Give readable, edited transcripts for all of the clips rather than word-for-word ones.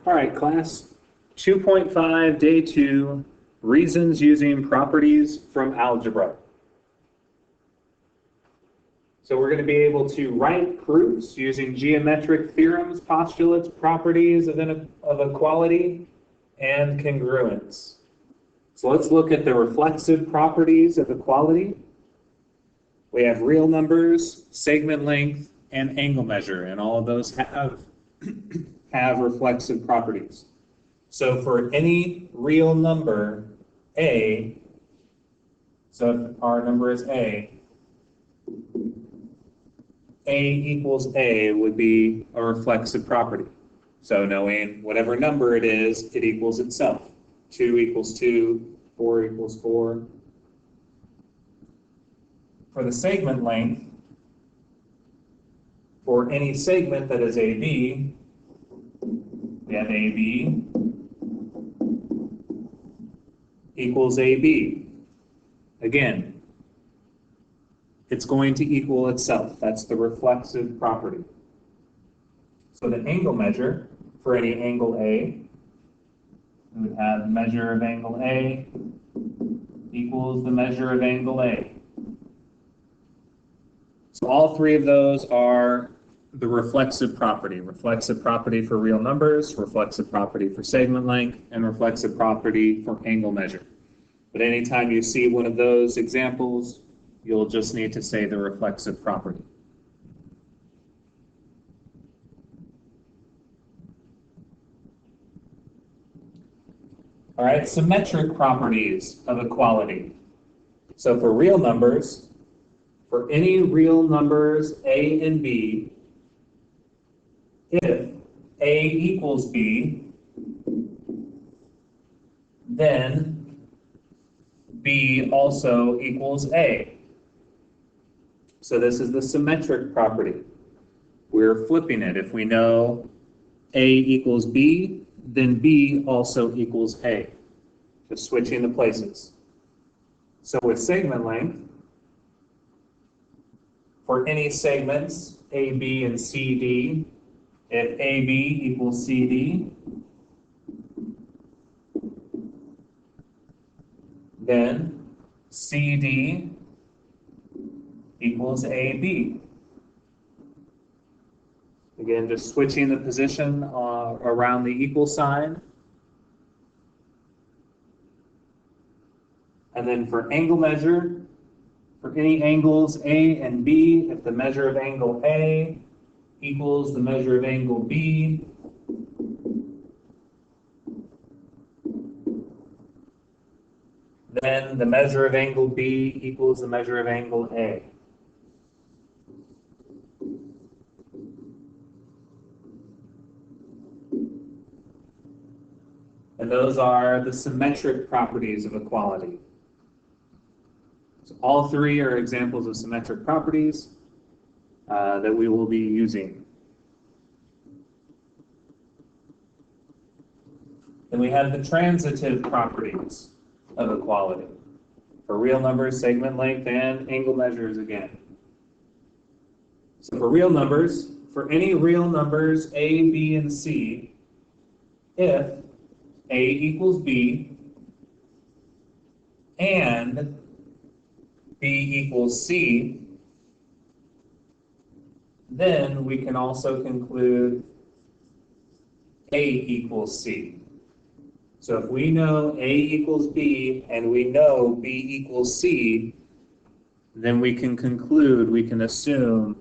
All right, class. 2.5, day 2, reasons using properties from algebra. So we're going to be able to write proofs using geometric theorems, postulates, properties of equality, and congruence. So let's look at the reflexive properties of equality. We have real numbers, segment length, and angle measure, and all of those have reflexive properties. So for any real number, A, so if our number is A equals A would be a reflexive property. So knowing whatever number it is, it equals itself. 2 equals 2, 4 equals 4. For the segment length, for any segment that is AB, we have AB equals AB. Again, it's going to equal itself. That's the reflexive property. So the angle measure for any angle A, we would have the measure of angle A equals the measure of angle A. So all three of those are the reflexive property for real numbers, reflexive property for segment length, and reflexive property for angle measure. But anytime you see one of those examples, you'll just need to say the reflexive property. All right, symmetric properties of equality. So for real numbers, for any real numbers A and B, if A equals B, then B also equals A. So this is the symmetric property. We're flipping it. If we know A equals B, then B also equals A. Just switching the places. So with segment length, for any segments, AB and CD, if AB equals CD, then CD equals AB. Again, just switching the position around the equal sign. And then for angle measure, for any angles A and B, if the measure of angle A equals the measure of angle B, then the measure of angle B equals the measure of angle A. And those are the symmetric properties of equality. So all three are examples of symmetric properties that we will be using. Then we have the transitive properties of equality for real numbers, segment length, and angle measures again. So for real numbers, for any real numbers A, B, and C, if A equals B and B equals C, then we can also conclude A equals C. So if we know A equals B and we know B equals C, then we can conclude, we can assume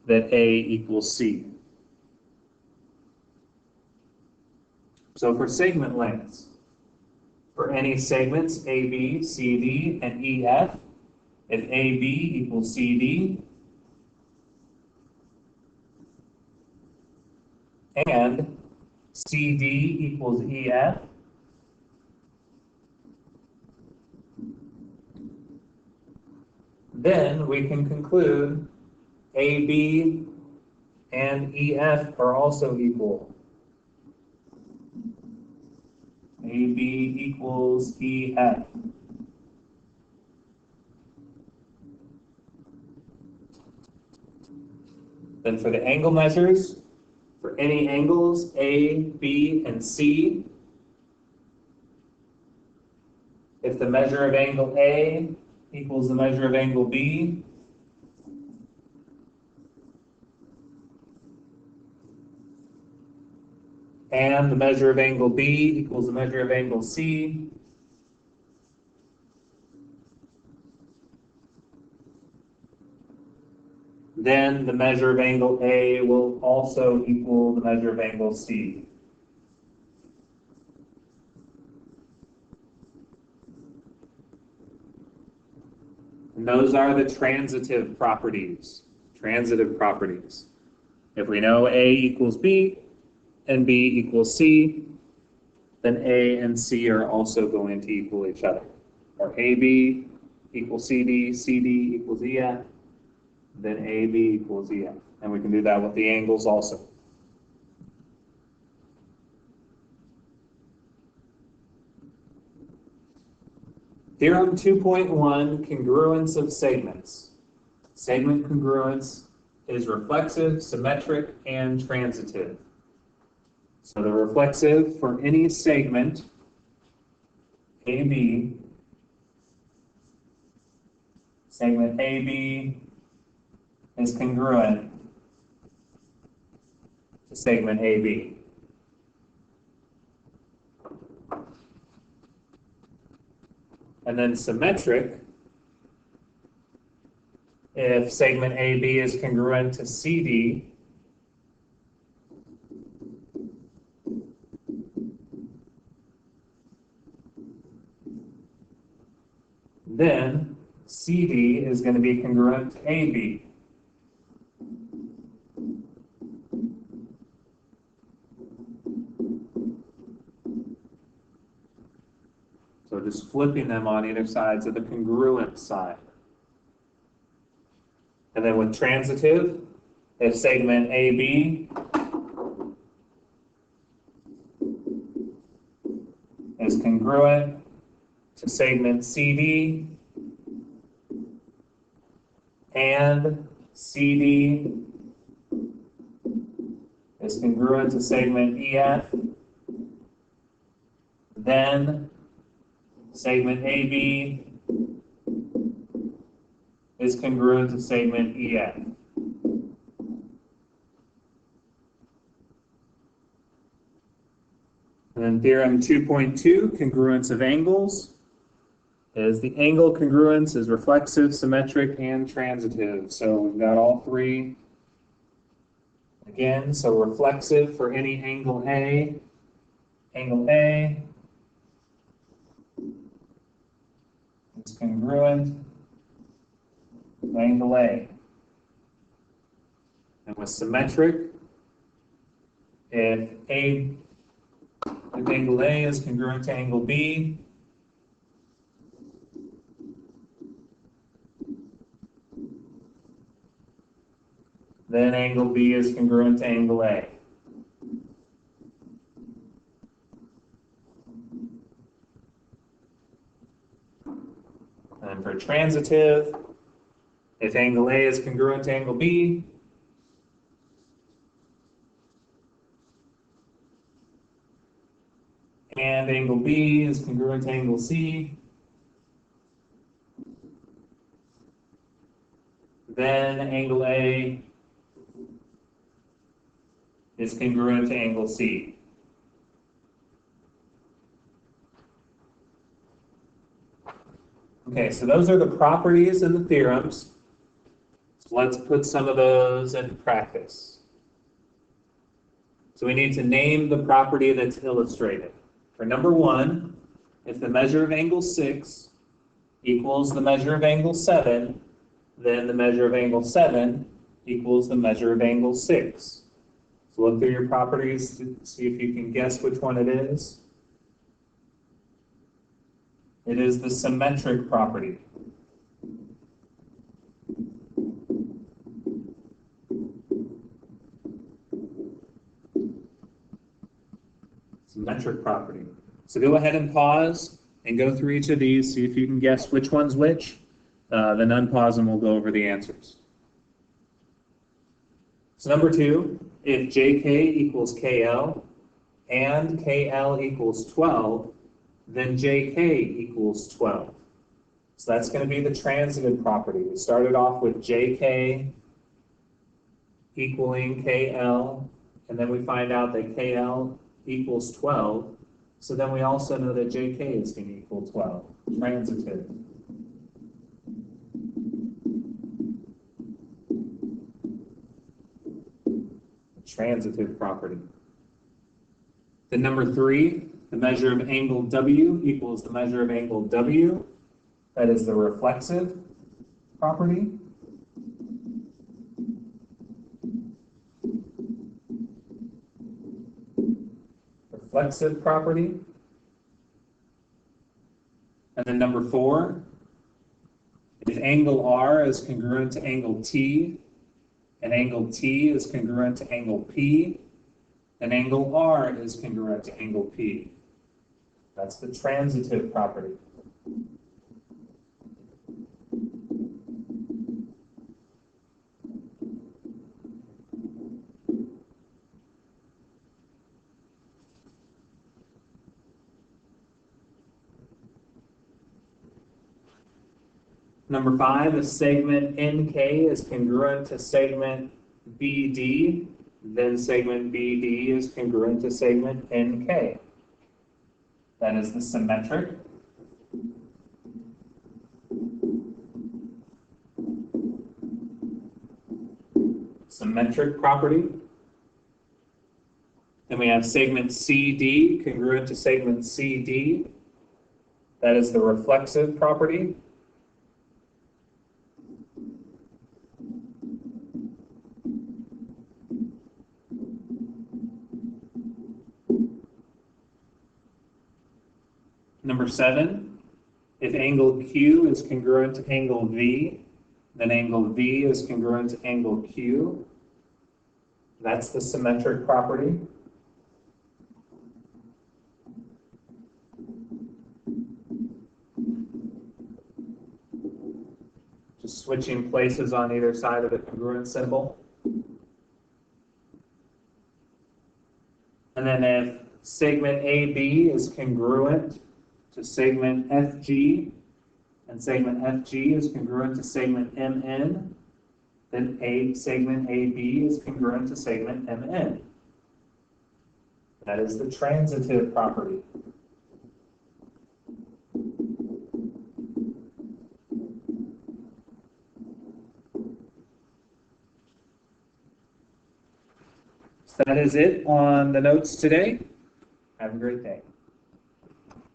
that A equals C. So for segment lengths, for any segments AB, CD, and EF, if AB equals CD and CD equals EF, then we can conclude AB and EF are also equal. AB equals EF. Then for the angle measures, for any angles A, B, and C. If the measure of angle A equals the measure of angle B, and the measure of angle B equals the measure of angle C, then the measure of angle A will also equal the measure of angle C. And those are the transitive properties. Transitive properties. If we know A equals B and B equals C, then A and C are also going to equal each other. Or AB equals CD, CD equals EF, then AB equals EF. And we can do that with the angles also. Theorem 2.1, congruence of segments. Segment congruence is reflexive, symmetric, and transitive. So the reflexive for any segment, AB, segment AB is congruent to segment AB. And then symmetric, if segment AB is congruent to CD, then CD is going to be congruent to AB. So just flipping them on either sides of the congruent side. And then with transitive, if segment AB is congruent to segment CD and CD is congruent to segment EF, then segment AB is congruent to segment EF. And then theorem 2.2, congruence of angles, is the angle congruence is reflexive, symmetric, and transitive. So we've got all three. Again, so reflexive for any angle A is congruent with angle A. And with symmetric, if angle A is congruent to angle B, then angle B is congruent to angle A. And for transitive, if angle A is congruent to angle B, and angle B is congruent to angle C, then angle A is congruent to angle C. Okay, so those are the properties and the theorems. So let's put some of those into practice. So we need to name the property that's illustrated. For number one, if the measure of angle 6 equals the measure of angle 7, then the measure of angle 7 equals the measure of angle 6. So look through your properties to see if you can guess which one it is. It is the symmetric property. Symmetric property. So go ahead and pause and go through each of these, see if you can guess which one's which. Then unpause and we'll go over the answers. So number 2, if JK equals KL and KL equals 12, then JK equals 12. So that's going to be the transitive property. We started off with JK equaling KL, and then we find out that KL equals 12. So then we also know that JK is going to equal 12. Transitive. Transitive property. Then number 3, the measure of angle W equals the measure of angle W. That is the reflexive property. Reflexive property. And then number 4, if angle R is congruent to angle T, and angle T is congruent to angle P, then angle R is congruent to angle P. That's the transitive property. Number 5, if segment NK is congruent to segment BD, then segment BD is congruent to segment NK. That is the symmetric. Symmetric property. Then we have segment CD congruent to segment CD. That is the reflexive property. Number 7, if angle Q is congruent to angle V, then angle V is congruent to angle Q. That's the symmetric property. Just switching places on either side of the congruent symbol. And then if segment AB is congruent to segment FG, and segment FG is congruent to segment MN, then segment AB is congruent to segment MN. That is the transitive property. So that is it on the notes today. Have a great day.